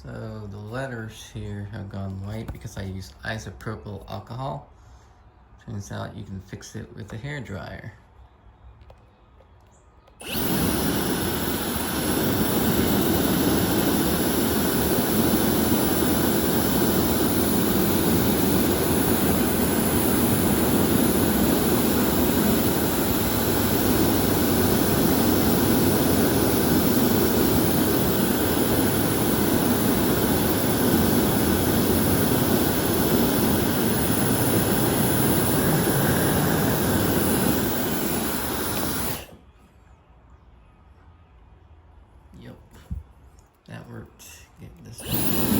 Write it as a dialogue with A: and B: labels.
A: So the letters here have gone white because I used isopropyl alcohol. Turns out you can fix it with a hairdryer. Yep, that worked. Get this one.